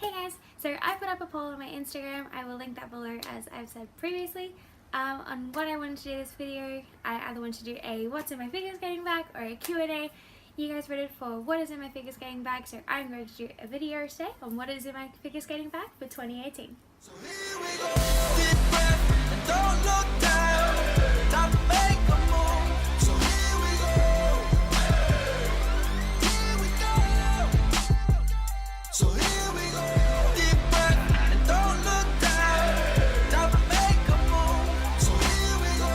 Hey guys, so I put up a poll on my Instagram. I will link that below as I've said previously. On what I wanted to do this video. I either wanted to do a what's in my figure skating bag or a Q&A. You guys voted for what is in my figure skating bag, so I'm going to do a video today on what is in my figure skating bag for 2018. So here we go, deep breath, and don't look down, time to make a move. So here we go, so here we go, deep breath, and don't look down, time to make a move. So here we go,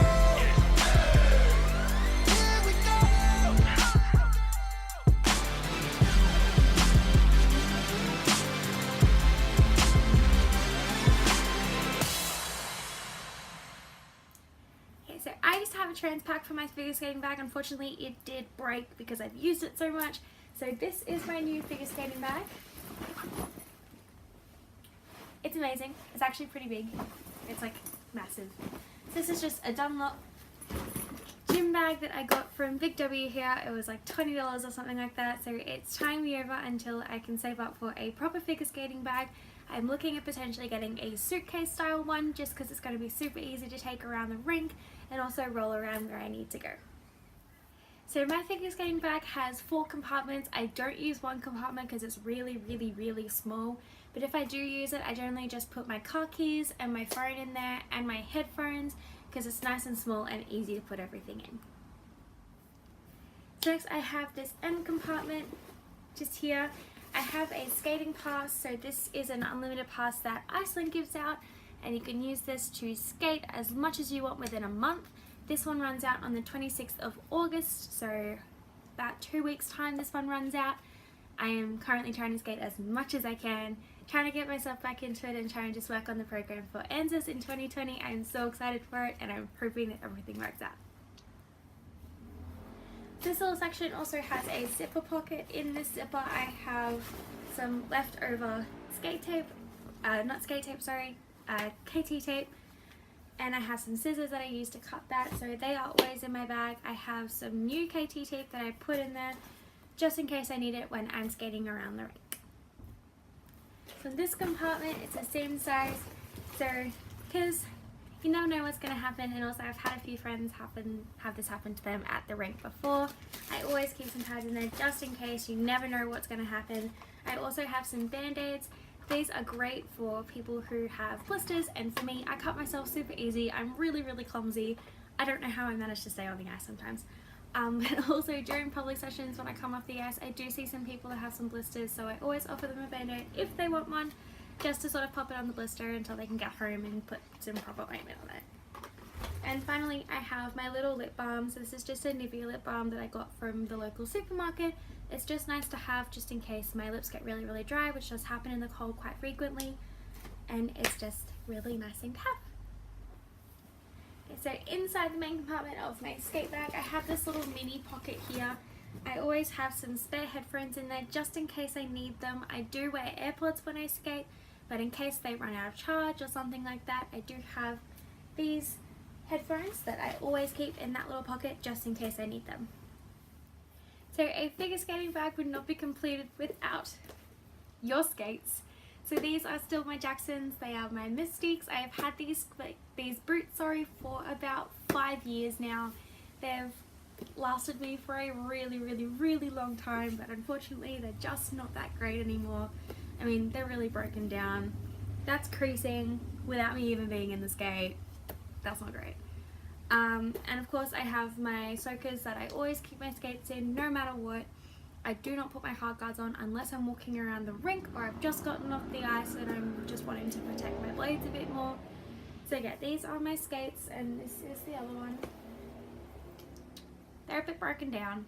here we go. Okay, so I used to have a trans pack for my figure skating bag. Unfortunately, it did break because I've used it so much. So this is my new figure skating bag. It's amazing. It's actually pretty big. It's like massive. So this is just a Dunlop gym bag that I got from Big W here. It was like $20 or something like that. So it's tying me over until I can save up for a proper figure skating bag. I'm looking at potentially getting a suitcase style one just because it's going to be super easy to take around the rink and also roll around where I need to go. So my figure skating bag has 4 compartments. I don't use one compartment because it's really small. But if I do use it, I generally just put my car keys and my phone in there and my headphones because it's nice and small and easy to put everything in. So next I have this end compartment just here. I have a skating pass, so this is an unlimited pass that Iceland gives out, and you can use this to skate as much as you want within a month. This one runs out on the 26th of August, so about 2 weeks time this one runs out. I am currently trying to skate as much as I can, trying to get myself back into it and trying to just work on the program for ANZUS in 2020. I am so excited for it and I'm hoping that everything works out. This little section also has a zipper pocket. In this zipper I have some leftover skate tape, KT tape, and I have some scissors that I use to cut that, so they are always in my bag. I have some new KT tape that I put in there just in case I need it when I'm skating around the rink. So in this compartment it's the same size, so because you never know what's going to happen, and also I've had a few friends have this happen to them at the rink before. I always keep some pads in there just in case. You never know what's going to happen. I also have some band-aids. These are great for people who have blisters, and for me, I cut myself super easy. I'm really clumsy. I don't know how I manage to stay on the ice sometimes. But also during public sessions when I come off the ice, I do see some people that have some blisters, so I always offer them a band-aid if they want one, just to sort of pop it on the blister until they can get home and put some proper ointment on it. And finally, I have my little lip balm. So this is just a Nivea lip balm that I got from the local supermarket. It's just nice to have just in case my lips get really dry, which does happen in the cold quite frequently, and it's just really nice thing to have. Okay, so inside the main compartment of my skate bag, I have this little mini pocket here. I always have some spare headphones in there just in case I need them. I do wear AirPods when I skate, but in case they run out of charge or something like that, I do have these headphones that I always keep in that little pocket just in case I need them. So a figure skating bag would not be completed without your skates. So these are still my Jacksons. They are my Mystiques. I have had these boots for about 5 years now. They've lasted me for a really long time, but unfortunately they're just not that great anymore. I mean, they're really broken down. That's creasing without me even being in the skate. That's not great. And of course I have my soakers that I always keep my skates in no matter what. I do not put my hard guards on unless I'm walking around the rink or I've just gotten off the ice and I'm just wanting to protect my blades a bit more. So yeah, these are my skates, and this is the other one. They're a bit broken down.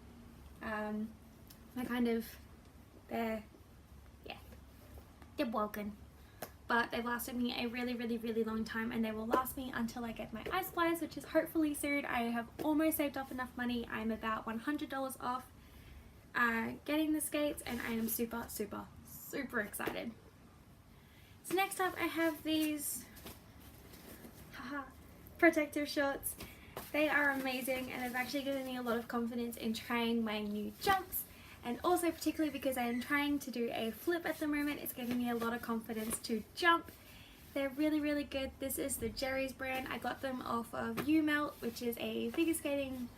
They're broken. But they've lasted me a really long time, and they will last me until I get my ice flies, which is hopefully soon. I have almost saved up enough money. I'm about $100 off getting the skates, and I am super excited. So next up I have these protective shorts. They are amazing, and they've actually given me a lot of confidence in trying my new jumps. And also particularly because I am trying to do a flip at the moment, it's giving me a lot of confidence to jump. They're really, really good. This is the Jerry's brand. I got them off of UMelt, which is a figure skating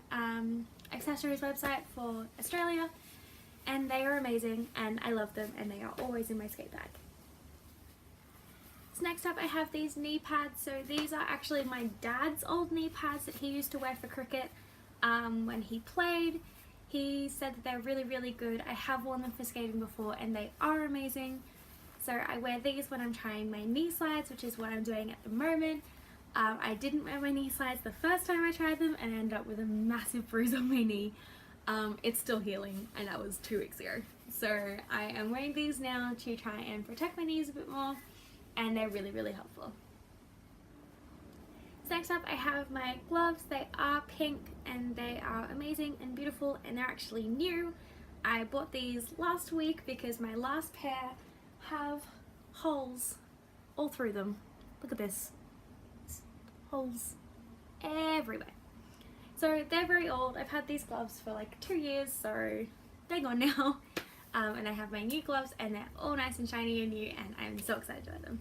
accessories website for Australia. And they are amazing and I love them, and they are always in my skate bag. So next up I have these knee pads. So these are actually my dad's old knee pads that he used to wear for cricket when he played. He said that they're really, really good. I have worn them for skating before and they are amazing. So I wear these when I'm trying my knee slides, which is what I'm doing at the moment. I didn't wear my knee slides the first time I tried them and I ended up with a massive bruise on my knee. It's still healing and that was 2 weeks ago. So I am wearing these now to try and protect my knees a bit more, and they're really, really helpful. So next up I have my gloves. They are pink and they are amazing and beautiful, and they're actually new. I bought these last week because my last pair have holes all through them. Look at this. Holes everywhere. So they're very old. I've had these gloves for like 2 years, so they're gone now. And I have my new gloves and they're all nice and shiny and new, and I'm so excited to wear them.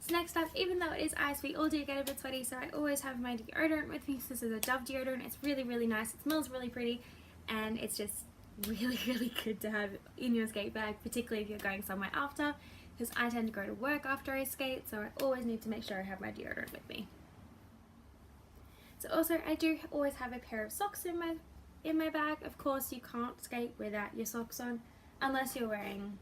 So next up, even though it is ice, we all do get a bit sweaty, so I always have my deodorant with me. So this is a Dove deodorant. It's really, really nice. It smells really pretty, and it's just really, really good to have in your skate bag, particularly if you're going somewhere after, because I tend to go to work after I skate, so I always need to make sure I have my deodorant with me. So also I do always have a pair of socks in my bag. Of course you can't skate without your socks on unless you're wearing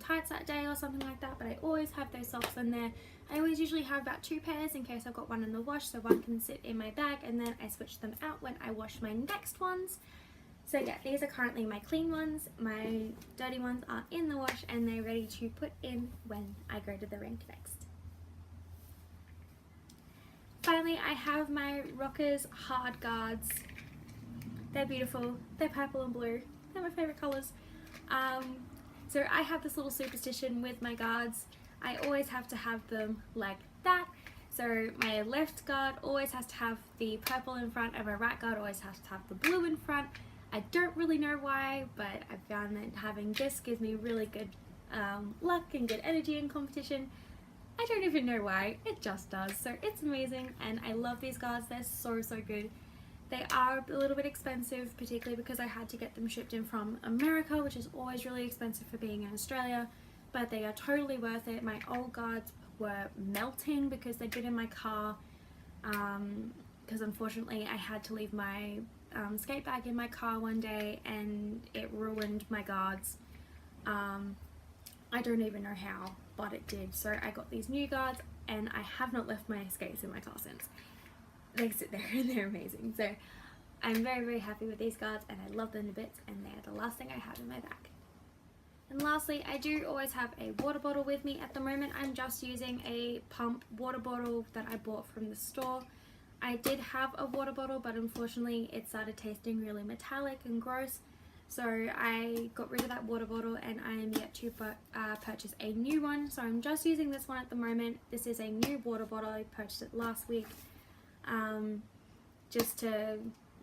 tights that day or something like that, but I always have those socks in there. I always usually have about 2 pairs in case I've got one in the wash, so one can sit in my bag and then I switch them out when I wash my next ones. So yeah, these are currently my clean ones. My dirty ones are in the wash and they're ready to put in when I go to the rink next. Finally, I have my Rockers hard guards. They're beautiful. They're purple and blue. They're my favourite colours. So I have this little superstition with my guards. I always have to have them like that. So my left guard always has to have the purple in front, and my right guard always has to have the blue in front. I don't really know why, but I've found that having this gives me really good luck and good energy in competition. I don't even know why, it just does. So it's amazing, and I love these guards. They're so, so good. They are a little bit expensive, particularly because I had to get them shipped in from America, which is always really expensive for being in Australia, but they are totally worth it. My old guards were melting because they'd been in my car, because unfortunately I had to leave my skate bag in my car one day and it ruined my guards. I don't even know how, but it did. So I got these new guards and I have not left my skates in my car since. They sit there and they're amazing. So I'm very, very happy with these guards and I love them to bits, and they're the last thing I have in my bag. And lastly, I do always have a water bottle with me. At the moment I'm just using a pump water bottle that I bought from the store. I did have a water bottle, but unfortunately it started tasting really metallic and gross. So I got rid of that water bottle and I am yet to purchase a new one. So I'm just using this one at the moment. This is a new water bottle. I purchased it last week just to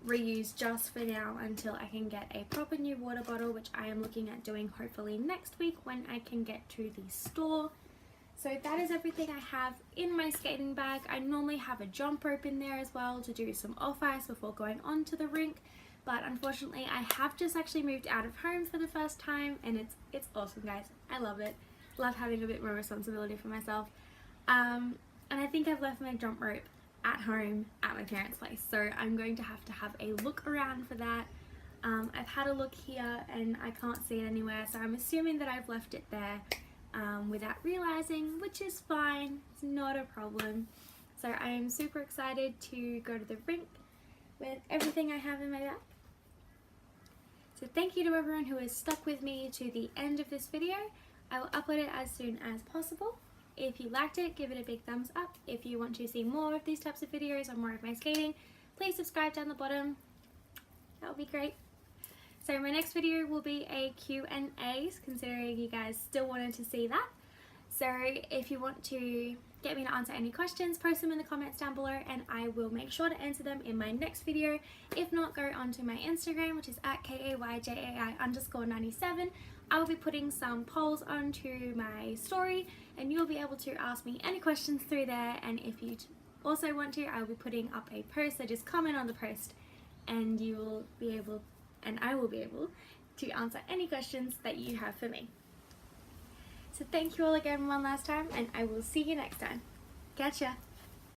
reuse just for now until I can get a proper new water bottle, which I am looking at doing hopefully next week when I can get to the store. So that is everything I have in my skating bag. I normally have a jump rope in there as well to do some off ice before going on to the rink. But unfortunately I have just actually moved out of home for the first time, and it's awesome, guys. I love it. Love having a bit more responsibility for myself. And I think I've left my jump rope at home at my parents' place. So I'm going to have a look around for that. I've had a look here and I can't see it anywhere. So I'm assuming that I've left it there without realizing, which is fine. It's not a problem. So I am super excited to go to the rink with everything I have in my bag. So thank you to everyone who has stuck with me to the end of this video. I will upload it as soon as possible. If you liked it, give it a big thumbs up. If you want to see more of these types of videos or more of my skating, please subscribe down the bottom. That would be great. So my next video will be a Q&A, considering you guys still wanted to see that. So if you want to get me to answer any questions, post them in the comments down below and I will make sure to answer them in my next video. If not, go onto my Instagram, which is at KAYJAI_97. I will be putting some polls onto my story and you'll be able to ask me any questions through there, and if you also want to, I will be putting up a post, so just comment on the post and you will be able, and I will be able to answer any questions that you have for me. So thank you all again one last time and I will see you next time. Catch ya!